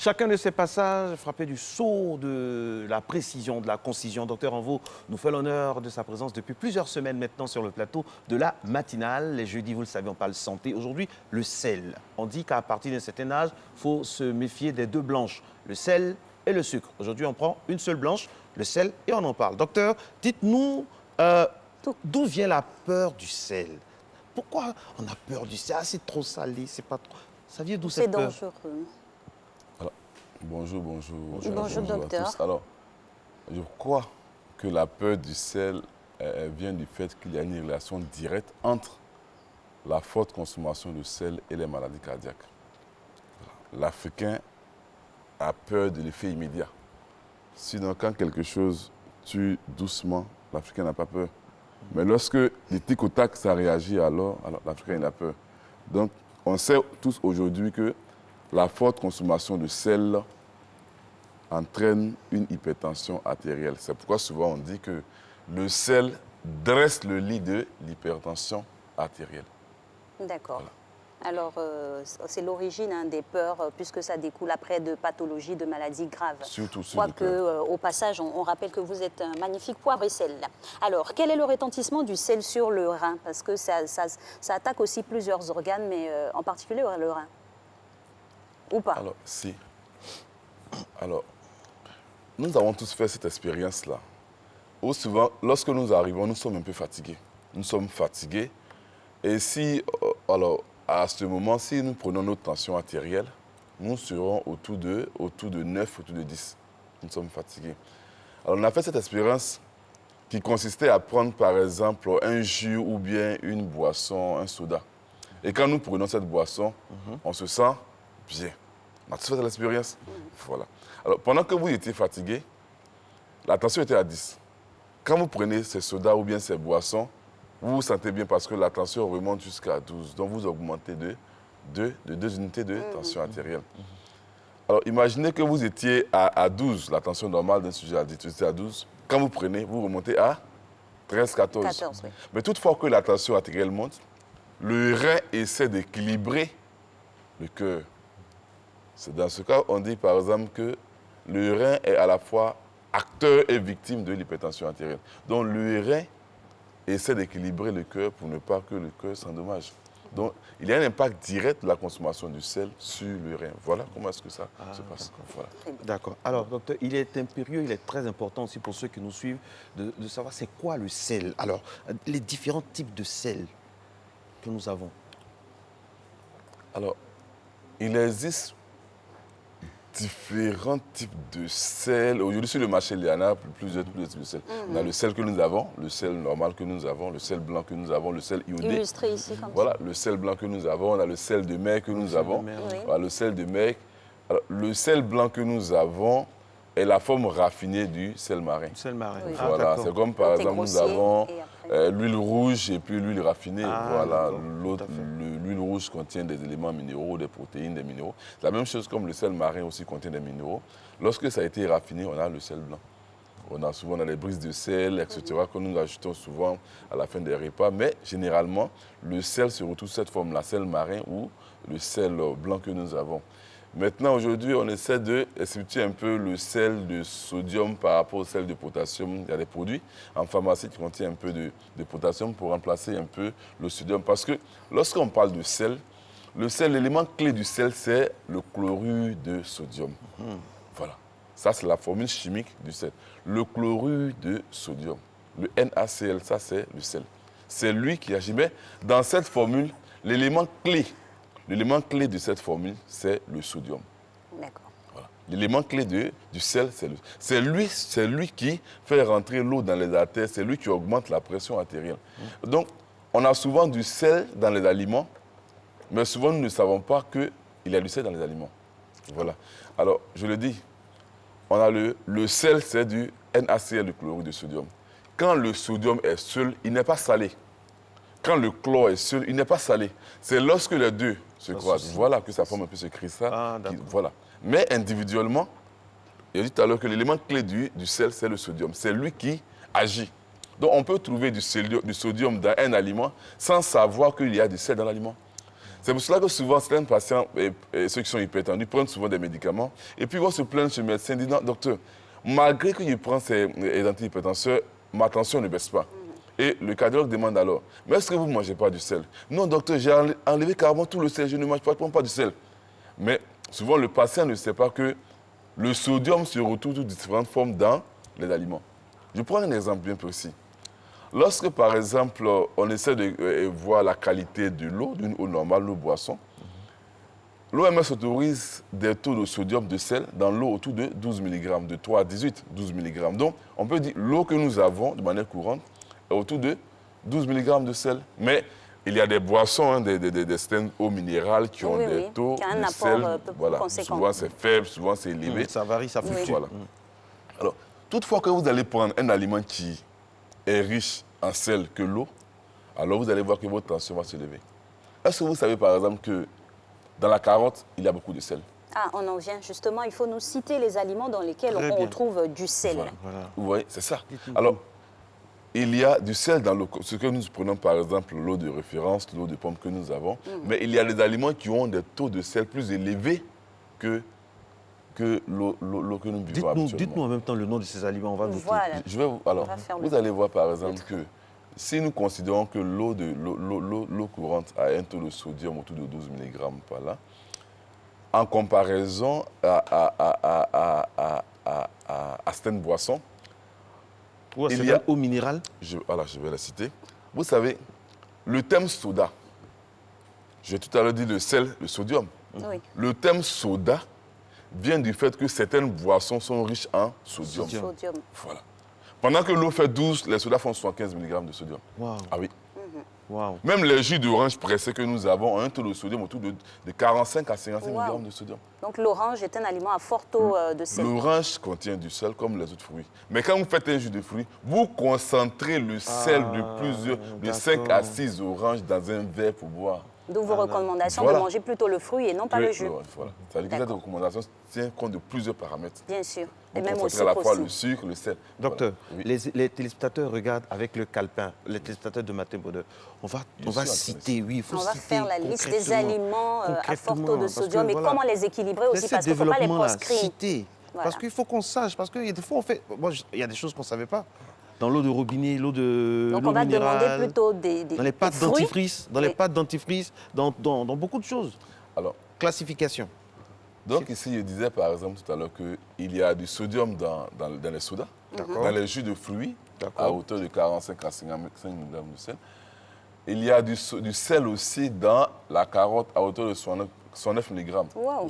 Chacun de ces passages frappé du sceau de la précision, de la concision. Docteur Anveau nous fait l'honneur de sa présence depuis plusieurs semaines maintenant sur le plateau de la matinale. Les jeudis, vous le savez, on parle santé. Aujourd'hui, le sel. On dit qu'à partir d'un certain âge, il faut se méfier des deux blanches, le sel et le sucre. Aujourd'hui, on prend une seule blanche, le sel, et on en parle. Docteur, dites-nous d'où vient la peur du sel? Pourquoi on a peur du sel? Ah, c'est trop salé, c'est pas trop... Ça vient d'où cette peur? C'est dangereux. Bonjour, Bonjour, docteur. à tous. Alors, je crois que la peur du sel vient du fait qu'il y a une relation directe entre la forte consommation de sel et les maladies cardiaques. L'Africain a peur de l'effet immédiat. Sinon, quand quelque chose tue doucement, l'Africain n'a pas peur. Mais lorsque les tic au tac, ça réagit alors l'Africain il a peur. Donc, on sait tous aujourd'hui que la forte consommation de sel entraîne une hypertension artérielle. C'est pourquoi souvent on dit que le sel dresse le lit de l'hypertension artérielle. D'accord. Voilà. Alors, c'est l'origine des peurs, puisque ça découle après de pathologies, de maladies graves. Surtout. Quoique, au passage, on rappelle que vous êtes un magnifique poivre et sel. Alors, quel est le retentissement du sel sur le rein? Parce que ça attaque aussi plusieurs organes, mais en particulier le rein. Ou pas? Alors, si. Alors, nous avons tous fait cette expérience-là. Ou souvent, lorsque nous arrivons, nous sommes un peu fatigués. Nous sommes fatigués. Et si, alors, à ce moment, si nous prenons notre tension artérielle, nous serons autour de 9, autour de 10. Nous sommes fatigués. Alors, on a fait cette expérience qui consistait à prendre, par exemple, un jus ou bien une boisson, un soda. Et quand nous prenons cette boisson, on se sent bien. On a tous fait l'expérience. Voilà. Alors, pendant que vous étiez fatigué, la tension était à 10. Quand vous prenez ces sodas ou bien ces boissons, vous vous sentez bien parce que la tension remonte jusqu'à 12. Donc, vous augmentez de 2 unités de tension artérielle. Alors, imaginez que vous étiez à 12, la tension normale d'un sujet adulte, vous étiez à 12. Quand vous prenez, vous remontez à 13, 14. 14, oui. Mais toutefois que la tension artérielle monte, le rein essaie d'équilibrer le cœur. C'est dans ce cas, on dit par exemple que le rein est à la fois acteur et victime de l'hypertension artérielle. Donc le rein essaie d'équilibrer le cœur pour ne pas que le cœur s'endommage. Donc il y a un impact direct de la consommation du sel sur le rein. Voilà comment est-ce que ça se passe. Voilà. D'accord. Alors, docteur, il est impérieux, il est très important aussi pour ceux qui nous suivent de savoir c'est quoi le sel. Alors, les différents types de sel que nous avons. Alors, il existe différents types de sel. Aujourd'hui, sur le marché, il y en a plusieurs types de sel. On a le sel que nous avons, le sel normal que nous avons, le sel blanc que nous avons, le sel iodé. Illustré ici comme Voilà, ça. le sel blanc que nous avons, on a le sel de mer que nous avons. Oui. Voilà, le sel de mer. Alors, le sel blanc que nous avons est la forme raffinée du sel marin. Le sel marin. Oui. Ah, Voilà, d'accord. c'est comme par L'autre est exemple, nous grossier, avons et après l'huile rouge et puis l'huile raffinée. Ah, Voilà, d'accord, l'autre, tout à fait. l'huile rouge contient des éléments minéraux, des protéines, des minéraux. La même chose comme le sel marin aussi contient des minéraux. Lorsque ça a été raffiné, on a le sel blanc. On a les brises de sel, etc., que nous ajoutons souvent à la fin des repas. Mais généralement, le sel se retrouve sous cette forme, la sel marin ou le sel blanc que nous avons. Maintenant, aujourd'hui, on essaie de substituer un peu le sel de sodium par rapport au sel de potassium. Il y a des produits en pharmacie qui contiennent un peu de potassium pour remplacer un peu le sodium. Parce que lorsqu'on parle de sel, l'élément clé du sel, c'est le chlorure de sodium. Voilà. Ça, c'est la formule chimique du sel. Le chlorure de sodium. Le NaCl, ça, c'est le sel. C'est lui qui agit. Mais dans cette formule, l'élément clé de cette formule, c'est le sodium. D'accord. Voilà. L'élément clé du sel, c'est lui qui fait rentrer l'eau dans les artères, c'est lui qui augmente la pression artérielle. Donc, on a souvent du sel dans les aliments, mais souvent nous ne savons pas qu'il y a du sel dans les aliments. Voilà. Alors, je le dis, on a le sel, c'est du NaCl, le chlorure de sodium. Quand le sodium est seul, il n'est pas salé. Quand le chlore est seul, il n'est pas salé. C'est lorsque les deux se croisent, voilà, que ça forme un peu ce cristal. Ah, d'accord. Voilà. Mais individuellement, il a dit tout à l'heure que l'élément clé du sel, c'est le sodium. C'est lui qui agit. Donc on peut trouver du sodium dans un aliment sans savoir qu'il y a du sel dans l'aliment. C'est pour cela que souvent, certains patients, et ceux qui sont hypertendus, prennent souvent des médicaments. Et puis, ils vont se plaindre chez le médecin, disant, docteur, malgré que je prends ces antihypertenseurs, ma tension ne baisse pas. Et le cardiologue demande alors, mais est-ce que vous ne mangez pas du sel? Non, docteur, j'ai enlevé carrément tout le sel, je ne mange pas, je ne prends pas du sel. Mais souvent, le patient ne sait pas que le sodium se retrouve sous différentes formes dans les aliments. Je prends un exemple bien précis. Lorsque, par exemple, on essaie de voir la qualité de l'eau, d'une eau normale, l'eau boisson, l'OMS autorise des taux de sodium de sel dans l'eau autour de 12 mg, de 3 à 18, 12 mg. Donc, on peut dire l'eau que nous avons de manière courante est autour de 12 mg de sel. Mais il y a des boissons, hein, des certaines eaux minérales qui ont des taux qui a un de apport sel. Voilà. conséquent. Souvent, c'est faible, souvent, c'est élevé. Ça varie, ça fluctue. Voilà. Alors, toutefois que vous allez prendre un aliment qui est riche en sel que l'eau, alors vous allez voir que votre tension va se lever. Est-ce que vous savez, par exemple, que dans la carotte, il y a beaucoup de sel? Ah, on en vient justement. Il faut nous citer les aliments dans lesquels Très on bien. trouve du sel. Voilà. Vous voyez, c'est ça. Alors, il y a du sel dans l'eau. Ce que nous prenons, par exemple, l'eau de référence, l'eau de pomme que nous avons. Mais il y a des aliments qui ont des taux de sel plus élevés que l'eau que nous buvons habituellement. Dites-nous en même temps le nom de ces aliments, on va noter. Voilà. Je vais alors, va faire vous allez voir par exemple que si nous considérons que l'eau courante a un taux de sodium autour de 12 mg par là, en comparaison à certaines boissons, Ou il y a eau minérale. je vais la citer. Vous savez, le thème soda, j'ai tout à l'heure dit le sel, le sodium. Oui. Le thème soda vient du fait que certaines boissons sont riches en sodium. Sodium. Voilà. Pendant que l'eau fait 12, les sodas font 75 mg de sodium. Waouh. Ah oui. Waouh. Même les jus d'orange pressés que nous avons ont un taux de sodium autour de 45 à 55 Wow. mg de sodium. Donc l'orange est un aliment à fort taux de sel. L'orange contient du sel comme les autres fruits. Mais quand vous faites un jus de fruits, vous concentrez le sel de 5 à 6 oranges dans un verre pour boire. D'où vos recommandations Voilà. de manger plutôt le fruit et non pas le jus. Voilà. C'est-à-dire que cette recommandation tient compte de plusieurs paramètres. Bien sûr. Et Vous même au concentrez à la sucre fois le aussi. sucre, le sel. Docteur, Voilà. Oui. les téléspectateurs regardent avec le calepin, les téléspectateurs de Matin Bonheur. On va suis en train de citer, oui, il faut On va citer faire la liste des concrètement, aliments à fort taux de concrètement, sodium parce que, et voilà, comment les équilibrer aussi, ces parce qu'il ne faut pas les développements-là, proscrire. citer. Voilà. Parce qu'il faut qu'on sache, parce que des fois, on fait. Moi, il y a des choses qu'on ne savait pas. Dans l'eau de robinet, l'eau de. Donc l'eau on va minérale, demander plutôt dans les pâtes des fruits. dentifrice, dans les pâtes dentifrice, dans beaucoup de choses. Alors, Classification. donc ici, je disais par exemple tout à l'heure qu'il y a du sodium dans les sodas, dans les jus de fruits, à hauteur de 45 à 55 mg de sel. Il y a du sel aussi dans la carotte à hauteur de 109 mg. Wow.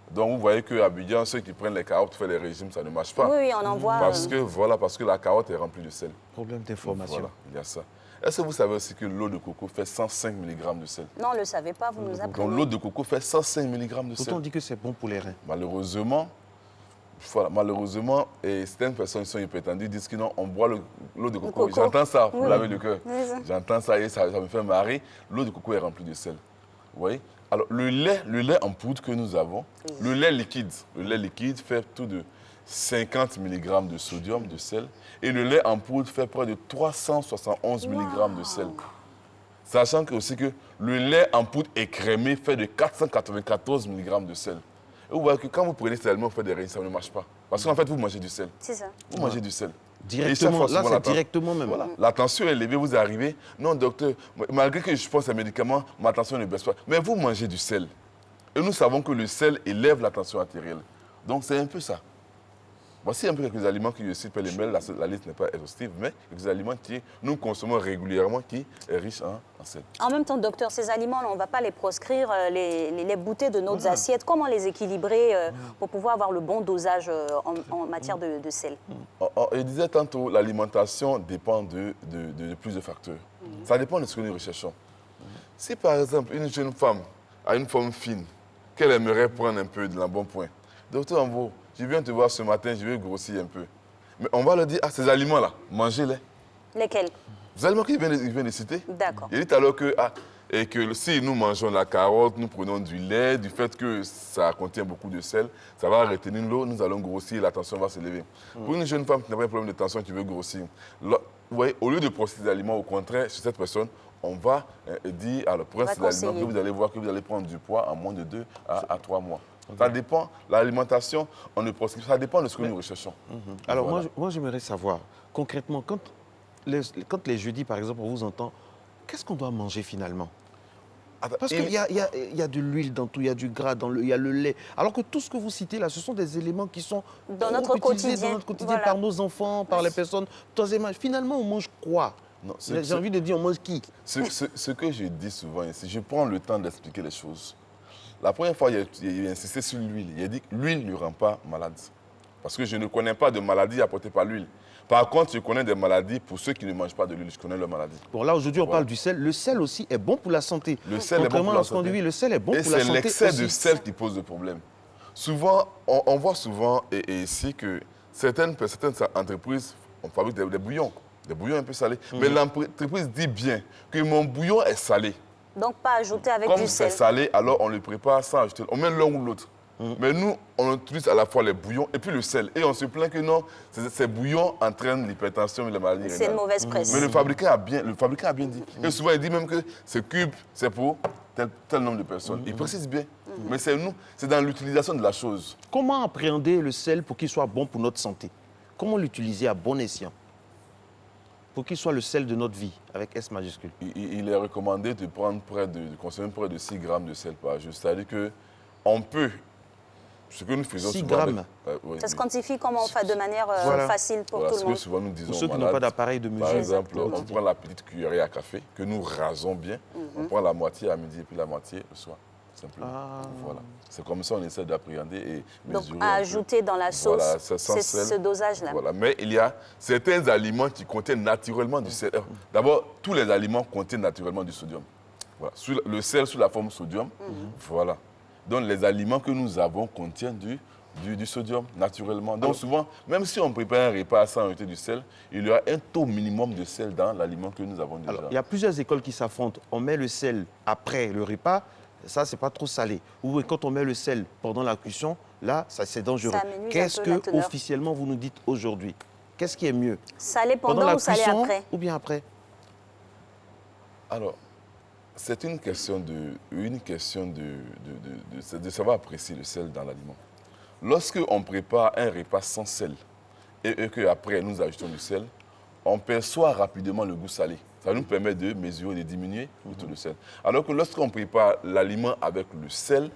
Donc vous voyez qu'à Abidjan, ceux qui prennent les carottes pour faire les régimes, ça ne marche pas. Oui, on en voit. Parce que la carotte est remplie de sel. Problème d'information. Voilà, il y a ça. Est-ce que vous savez aussi que l'eau de coco fait 105 mg de sel? Non, on ne le savait pas, vous nous Donc apprenez. l'eau de coco fait 105 mg de sel. Pourtant, on dit que c'est bon pour les reins. Malheureusement, et certaines personnes qui sont hypertendues disent que non, on boit l'eau de coco. coco. J'entends ça, vous Oui. l'avez le cœur. Oui, ça. J'entends ça et ça me fait marrer. L'eau de coco est remplie de sel. Vous voyez? Alors, le lait en poudre que nous avons, le lait liquide fait tout de 50 mg de sodium, de sel. Et le lait en poudre fait près de 371 mg de sel. Sachant que aussi que le lait en poudre écrémé fait de 494 mg de sel. Et vous voyez que quand vous prenez ces aliments, vous faites des régimes, ça ne marche pas. Parce qu'en fait, vous mangez du sel. C'est ça. Vous mangez du sel. Directement, Et ça, là, forcément, c'est directement même. Voilà. La tension est élevée, vous arrivez. Non, docteur, malgré que je prends ces médicaments, ma tension ne baisse pas. Mais vous mangez du sel. Et nous savons que le sel élève la tension artérielle. Donc, c'est un peu ça. Voici un peu quelques aliments que je cite par les mails. La liste n'est pas exhaustive, mais quelques aliments que nous consommons régulièrement qui sont riches en sel. En même temps, docteur, ces aliments, on ne va pas les proscrire, les bouter de nos assiettes. Comment les équilibrer pour pouvoir avoir le bon dosage en matière de sel? Je disais tantôt, l'alimentation dépend de plusieurs facteurs. Ça dépend de ce que nous recherchons. Si par exemple, une jeune femme a une forme fine, qu'elle aimerait prendre un peu de l'embonpoint, docteur Amvo, je viens te voir ce matin, je veux grossir un peu. Mais on va leur dire, ces aliments-là, mangez-les. Lesquels? Les aliments qu'il vient de citer. D'accord. Il dit alors que, si nous mangeons la carotte, nous prenons du lait, du fait que ça contient beaucoup de sel, ça va retenir l'eau, nous allons grossir, la tension va se lever. Pour une jeune femme qui n'a pas un problème de tension, qui veut grossir, ouais, au lieu de procéder des aliments, au contraire, chez cette personne, on va dire à le prince des aliments que vous allez voir que vous allez prendre du poids en moins de 2 à 3 mois. Okay. Ça dépend, l'alimentation, ça dépend de ce que nous recherchons. Alors moi j'aimerais savoir, concrètement, quand les jeudis, par exemple, on vous entend, qu'est-ce qu'on doit manger finalement? Parce qu'il y a de l'huile dans tout, il y a du gras, il y a le lait. Alors que tout ce que vous citez là, ce sont des éléments qui sont dans notre quotidien, voilà. Par nos enfants, par les personnes. Finalement, on mange quoi? J'ai envie de dire, on mange qui? Ce que je dis souvent ici, je prends le temps d'expliquer les choses. La première fois, il a insisté sur l'huile. Il a dit que l'huile ne rend pas malade. Parce que je ne connais pas de maladie apportée par l'huile. Par contre, je connais des maladies pour ceux qui ne mangent pas de l'huile. Je connais leurs maladies. Bon, là, aujourd'hui, on parle du sel. Le sel aussi est bon pour la santé. Le sel est bon pour la santé. Le sel est bon pour la santé. Et c'est l'excès de sel qui pose le problème. Souvent, on voit souvent ici que certaines entreprises, on fabrique des bouillons un peu salés. Mais l'entreprise dit bien que mon bouillon est salé. Donc, pas ajouter avec Comme du sel. Comme c'est salé, alors on le prépare sans ajouter. On met l'un ou l'autre. Mais nous, on utilise à la fois les bouillons et puis le sel. Et on se plaint que non, ces bouillons entraînent l'hypertension et la maladie rénale. C'est une mauvaise presse. Mais le fabricant a bien dit. Et souvent, il dit même que ce cube, c'est pour tel nombre de personnes. Il précise bien. Mais c'est nous, c'est dans l'utilisation de la chose. Comment appréhender le sel pour qu'il soit bon pour notre santé? Comment l'utiliser à bon escient? Pour qu'il soit le sel de notre vie, avec S majuscule. Il est recommandé de consommer près de 6 grammes de sel par jour. C'est-à-dire qu'on peut, ce que nous faisons 6 souvent... grammes. Ça se quantifie comment on fait de manière facile pour tout le monde. Ce que souvent nous disons pour ceux qui n'ont pas d'appareil de mesure. Par exemple, on prend la petite cuillerée à café que nous rasons bien. On prend la moitié à midi et puis la moitié le soir. Simplement. Voilà. C'est comme ça qu'on essaie d'appréhender et mesurer. Donc, à ajouter dans la sauce, voilà, c'est ce dosage-là. Voilà. Mais il y a certains aliments qui contiennent naturellement du sel. D'abord, tous les aliments contiennent naturellement du sodium. Voilà. Le sel sous la forme sodium, voilà. Donc, les aliments que nous avons contiennent du sodium, naturellement. Donc, souvent, même si on prépare un repas sans ajouter du sel, il y aura un taux minimum de sel dans l'aliment que nous avons déjà. Alors, il y a plusieurs écoles qui s'affrontent. On met le sel après le repas. Ça, c'est pas trop salé. Ou quand on met le sel pendant la cuisson, là, c'est dangereux. Qu'est-ce que, officiellement, vous nous dites aujourd'hui? Qu'est-ce qui est mieux? Salé pendant ou salé après? Ou bien après? Alors, c'est une question de savoir apprécier le sel dans l'aliment. Lorsqu'on prépare un repas sans sel et qu'après nous ajoutons du sel, on perçoit rapidement le goût salé. Ça nous permet de mesurer et de diminuer le taux de sel. Alors que lorsqu'on prépare l'aliment avec le sel,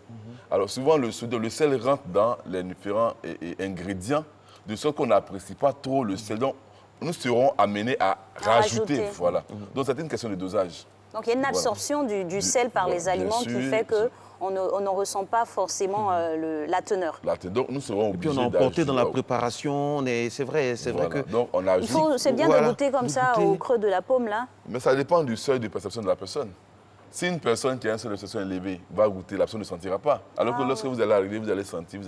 alors souvent le sel rentre dans les différents ingrédients, de sorte qu'on n'apprécie pas trop le sel. Donc, nous serons amenés à rajouter. Voilà. Donc, c'est une question de dosage. Donc, il y a une absorption du sel par les aliments qui fait qu'on ne ressent pas forcément la teneur. Donc, nous serons obligés. Et puis, on a emporté dans la préparation. C'est vrai que... Donc, on ajoute... C'est bien de goûter comme ça au creux de la paume, là. Mais ça dépend du seuil de perception de la personne. Si une personne qui a un seuil de perception élevé va goûter, la personne ne sentira pas. Alors que lorsque vous allez arriver, vous allez sentir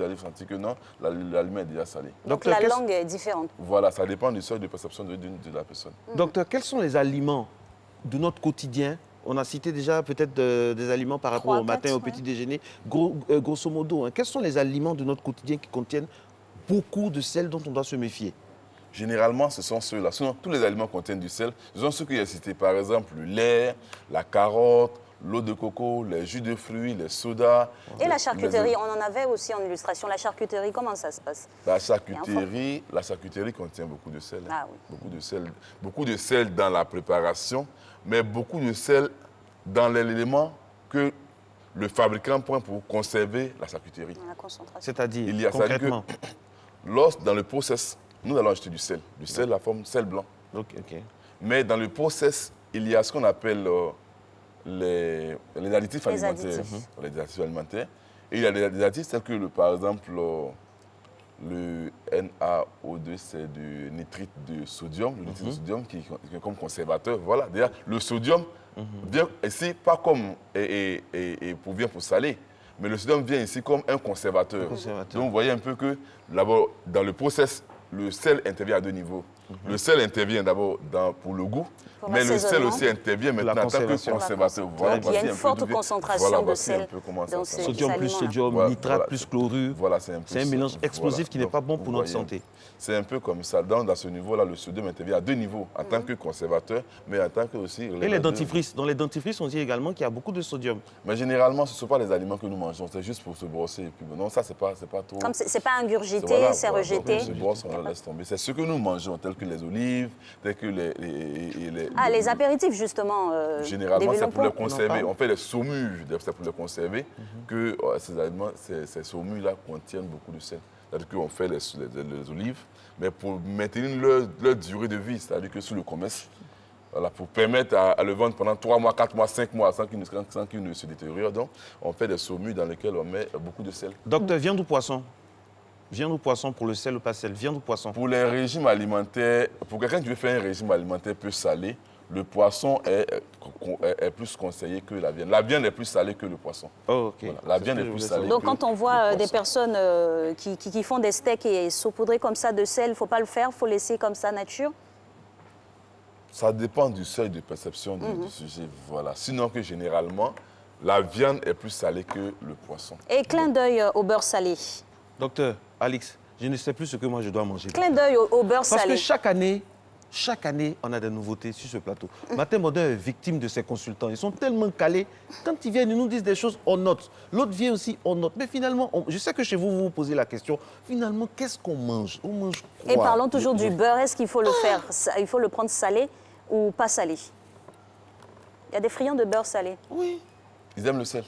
que non, l'aliment est déjà salé. Donc, la langue est différente. Voilà, ça dépend du seuil de perception de la personne. Docteur, quels sont les aliments de notre quotidien? On a cité déjà peut-être des aliments par rapport au matin, au petit déjeuner. Grosso modo, quels sont les aliments de notre quotidien qui contiennent beaucoup de sel dont on doit se méfier? Généralement, ce sont ceux-là. Sinon, tous les aliments contiennent du sel. Ce sont ceux que j'ai cités, par exemple, le lait, la carotte, l'eau de coco, les jus de fruits, les sodas. Et la charcuterie, on en avait aussi en illustration. La charcuterie, comment ça se passe? La charcuterie contient beaucoup de sel. Ah, oui. Beaucoup de sel dans la préparation, mais beaucoup de sel dans l'élément que le fabricant prend pour conserver la charcuterie. La concentration. C'est-à-dire, concrètement, dans le process, nous allons acheter du sel. Du sel, la forme sel blanc. Okay. Mais dans le process, il y a ce qu'on appelle les additifs alimentaires. Les additifs alimentaires. Et il y a des additifs tels que, par exemple, le NaO2, c'est du nitrite de sodium. Le nitrite de sodium qui est comme conservateur. Voilà. Déjà, le sodium vient ici pas comme vient pour saler. Mais le sodium vient ici comme un conservateur. Donc, vous voyez un peu que, d'abord, dans le process, le sel intervient à deux niveaux. Le sel intervient d'abord pour le goût, mais le sel l'assaisonnement. aussi intervient maintenant en tant que conservation. conservateur. Donc, il y a voici une un peu forte d'où vient- concentration voilà, de voici un sel peu comment dans ça ces- fonctionne. Sodium plus aliments-là. sodium, Voilà, nitrate voilà, plus chlorure. Voilà, c'est un peu C'est un ça. mélange explosif qui n'est Donc, pas bon vous pour notre voyez, santé. C'est un peu comme ça. Dans ce niveau-là, le sodium intervient à deux niveaux, en tant que conservateur, mais en tant que aussi... Et les dentifrices. Dans les dentifrices, on dit également qu'il y a beaucoup de sodium. Mais généralement, ce ne sont pas les aliments que nous mangeons, c'est juste pour se brosser. Et puis, non, ça, c'est pas trop... Comme c'est pas ingurgité, Voilà, c'est voilà. rejeté. Donc, on se brosse, on la laisse tomber. C'est ce que nous mangeons, tels que les olives, tels que Les apéritifs, justement. Généralement, c'est pour les développons. conserver. On fait des saumures, c'est pour les conserver, que ces aliments, ces saumures-là contiennent beaucoup de sel. C'est-à-dire qu'on fait les olives, mais pour maintenir leur durée de vie, c'est-à-dire que sous le commerce, voilà, pour permettre à le vendre pendant 3 mois, 4 mois, 5 mois, sans qu'il ne se détériore. Donc, on fait des saumures dans lesquelles on met beaucoup de sel. Docteur, viande ou poisson? Viande ou poisson pour le sel ou pas sel? Viande ou poisson? Pour les régimes alimentaires, pour quelqu'un qui veut faire un régime alimentaire peu salé, le poisson est plus conseillé que la viande. La viande est plus salée que le poisson. Oh, ok. Voilà, la C'est ce viande que est je plus voulais salée. Donc, que quand on voit le des poisson. personnes qui font des steaks et saupoudrés comme ça de sel, il ne faut pas le faire, il faut laisser comme ça nature. Ça dépend du seuil de perception du sujet. Voilà. Sinon que généralement, la viande est plus salée que le poisson. Et clin d'œil au beurre salé. Docteur, Alix, je ne sais plus ce que moi je dois manger. Clin d'œil au beurre Parce salé. que chaque année, on a des nouveautés sur ce plateau. Martin Baudin est victime de ses consultants. Ils sont tellement calés. Quand ils viennent, ils nous disent des choses, on note. L'autre vient aussi, on note. Mais finalement, je sais que chez vous, vous vous posez la question, finalement, qu'est-ce qu'on mange? On mange quoi? Et parlons toujours du beurre. Est-ce qu'il faut le faire, il faut le prendre salé ou pas salé? Il y a des friands de beurre salé. Oui. Ils aiment le sel.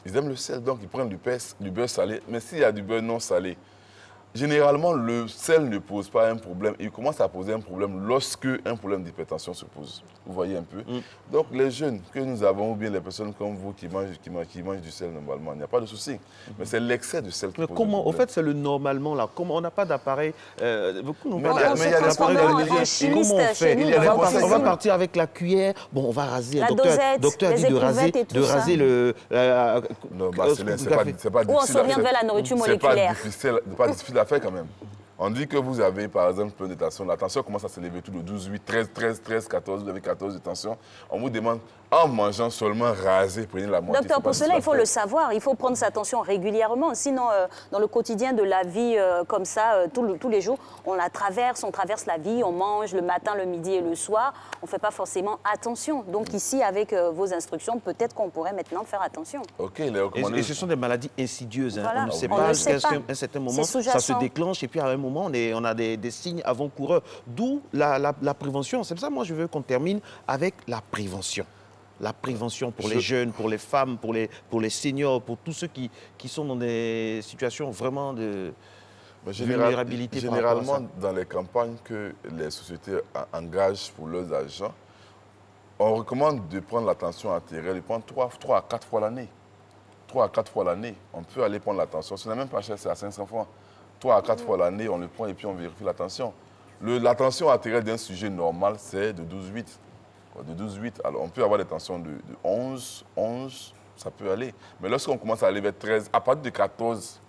Ils aiment le sel, donc ils prennent du beurre salé. Mais s'il y a du beurre non salé, généralement, le sel ne pose pas un problème. Il commence à poser un problème lorsque un problème d'hypertension se pose. Vous voyez un peu. Donc, les jeunes que nous avons, ou bien les personnes comme vous qui mangent du sel normalement, il n'y a pas de souci. Mais c'est l'excès de sel qui Mais pose comment? le En problème. fait, c'est le normalement là. Comment on n'a pas d'appareil. Beaucoup n'ont Mais pas il y a des d'appareil appareils en d'aluminium. chimiste Comment on fait? chez nous, il y a des On conseils. va partir avec la cuillère. Bon, on va raser. La Docteur dosette, a les dit de raser, éprouvettes et tout ça. le. Non, Marcelin, c'est pas Ou on difficile s'en à vient faire. vers la nourriture C'est moléculaire. pas difficile à faire quand même. On dit que vous avez, par exemple, peu de tension. La tension commence à s'élever tout de 12, 8, 13, 14, vous avez 14 de tension. On vous demande, en mangeant seulement rasé, prenez la moitié. Docteur, C'est pas pour cela, il difficile faut à le faire. savoir. Il faut prendre sa tension régulièrement. Sinon, dans le quotidien de la vie, comme ça, tous les jours, on traverse la vie, on mange le matin, le midi et le soir. On ne fait pas forcément attention. Donc ici, avec vos instructions, peut-être qu'on pourrait maintenant faire attention. Ok, les recommandations. Et ce sont des maladies insidieuses. Hein. Voilà. On ne sait On pas ne sait jusqu'à pas. un certain moment, C'est ça se sous-jacent. déclenche et puis à un moment, on a des signes avant-coureurs. D'où la prévention. C'est pour ça que moi, je veux qu'on termine avec la prévention. La prévention pour les jeunes, pour les femmes, pour les seniors, pour tous ceux qui sont dans des situations vraiment de vulnérabilité. par rapport à ça. Généralement, dans les campagnes que les sociétés engagent pour leurs agents, on recommande de prendre la tension artérielle, de prendre 3 à 4 fois l'année. 3 à 4 fois l'année, on peut aller prendre la tension. Ce n'est même pas cher, c'est à 500 francs. 3 à 4 fois l'année, on le prend et puis on vérifie la tension. La tension artérielle d'un sujet normal, c'est de 12,8. De 12,8. Alors, on peut avoir des tensions de 11, ça peut aller. Mais lorsqu'on commence à aller vers 13, à partir de 14,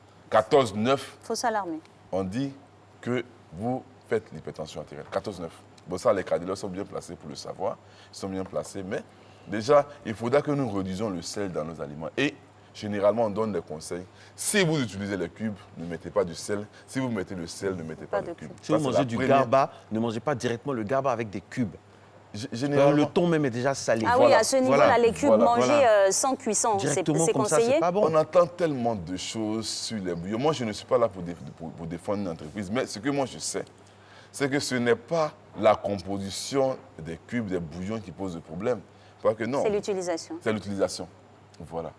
9, Il faut s'alarmer. on dit que vous faites l'hypertension artérielle. 14,9. Bon, ça, les cardiologues sont bien placés pour le savoir. Ils sont bien placés. Mais déjà, il faudra que nous réduisions le sel dans nos aliments. Et généralement, on donne des conseils. Si vous utilisez les cubes, ne mettez pas du sel. Si vous mettez le sel, ne mettez pas Pas de de cubes. Si Ça, vous c'est mangez la du première. garba, ne mangez pas directement le garba avec des cubes. Généralement, Le thon même est déjà salé. Ah Voilà, oui, à ce niveau-là, voilà, les cubes voilà, mangés voilà. sans cuisson, c'est Directement comme ça, conseillé. c'est pas bon. on entend tellement de choses sur les bouillons. Moi, je ne suis pas là pour défendre une entreprise, mais ce que moi je sais, c'est que ce n'est pas la composition des cubes, des bouillons qui pose le problème. Parce que non, C'est l'utilisation. c'est l'utilisation. Voilà.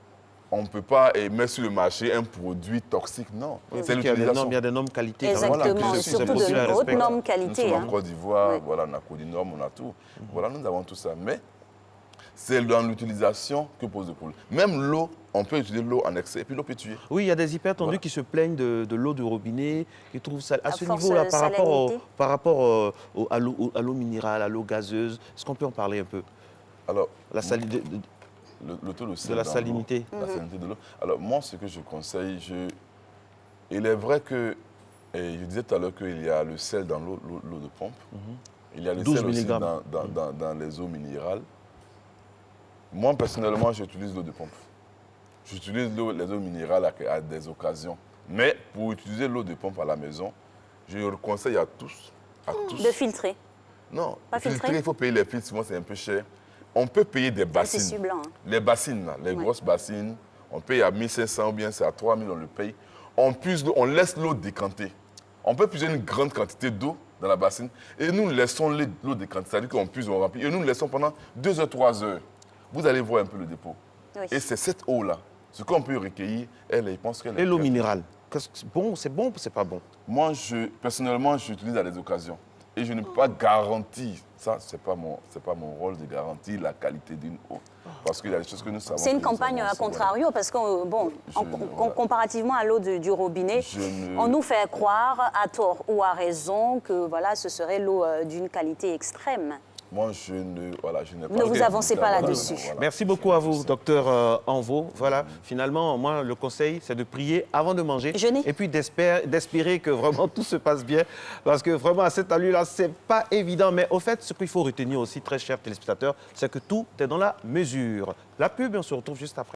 On ne peut pas mettre sur le marché un produit toxique, non. C'est Il y a des normes, l'utilisation. il y a des normes qualité. quand même. Voilà, Exactement, bien sûr, surtout c'est possible, de je hautes respecte. normes Nous qualité. sommes en hein. Côte d'Ivoire, Oui. voilà, on a Codinorme, on a tout. Voilà, nous avons tout ça. Mais c'est dans l'utilisation que pose le problème. Même l'eau, on peut utiliser l'eau en excès et puis l'eau peut tuer. Oui, il y a des hypertendus Voilà. qui se plaignent de l'eau de robinet, qui trouvent ça. À À ce force niveau-là, salinité. par rapport à l'eau minérale, à l'eau gazeuse, est-ce qu'on peut en parler un peu? Alors, La salinité. le taux de sel la dans salinité. l'eau, la salinité de l'eau. Alors, moi, ce que je conseille, il est vrai que Et je disais tout à l'heure qu'il y a le sel dans l'eau de pompe. Il y a le 12 sel aussi milligrammes. dans les eaux minérales. Moi, personnellement, j'utilise l'eau de pompe. J'utilise les eaux minérales à des occasions. Mais pour utiliser l'eau de pompe à la maison, je le conseille à tous. De filtrer. Non, Pas filtré? filtrer, il faut payer les filtres, souvent c'est un peu cher. On peut payer des C'est bassines. blanc. Hein. Les bassines, là, les Ouais. grosses bassines, on paye à 1500 ou bien c'est à 3000, on le paye. On puise l'eau, on laisse l'eau décanter. On peut puiser une grande quantité d'eau dans la bassine et nous laissons l'eau décanter. C'est-à-dire qu'on puise, on remplit et nous le laissons pendant 2 heures, 3 heures. Vous allez voir un peu le dépôt. Oui. Et c'est cette eau-là, ce qu'on peut recueillir, je pense qu'elle est Et l'eau très- minérale, c'est bon ou c'est pas bon? Moi, personnellement, j'utilise à des occasions. Et je ne peux pas garantir, ça, ce n'est pas mon rôle de garantir la qualité d'une eau. Parce qu'il y a des choses que nous savons. C'est une que nous campagne savons, à contrario parce que, bon, voilà. comparativement à l'eau du robinet, on nous fait croire, à tort ou à raison, que voilà, ce serait l'eau d'une qualité extrême. Moi, je n'ai pas... Ne vous avancez pas là-dessus. Voilà. Merci beaucoup à vous, Je sais. docteur Anvo. Voilà, finalement, moi, le conseil, c'est de prier avant de manger. Jeûner. Et puis d'espérer que vraiment tout se passe bien. Parce que vraiment, à cette allure-là, c'est pas évident. Mais au fait, ce qu'il faut retenir aussi, très chers téléspectateurs, c'est que tout est dans la mesure. La pub, on se retrouve juste après.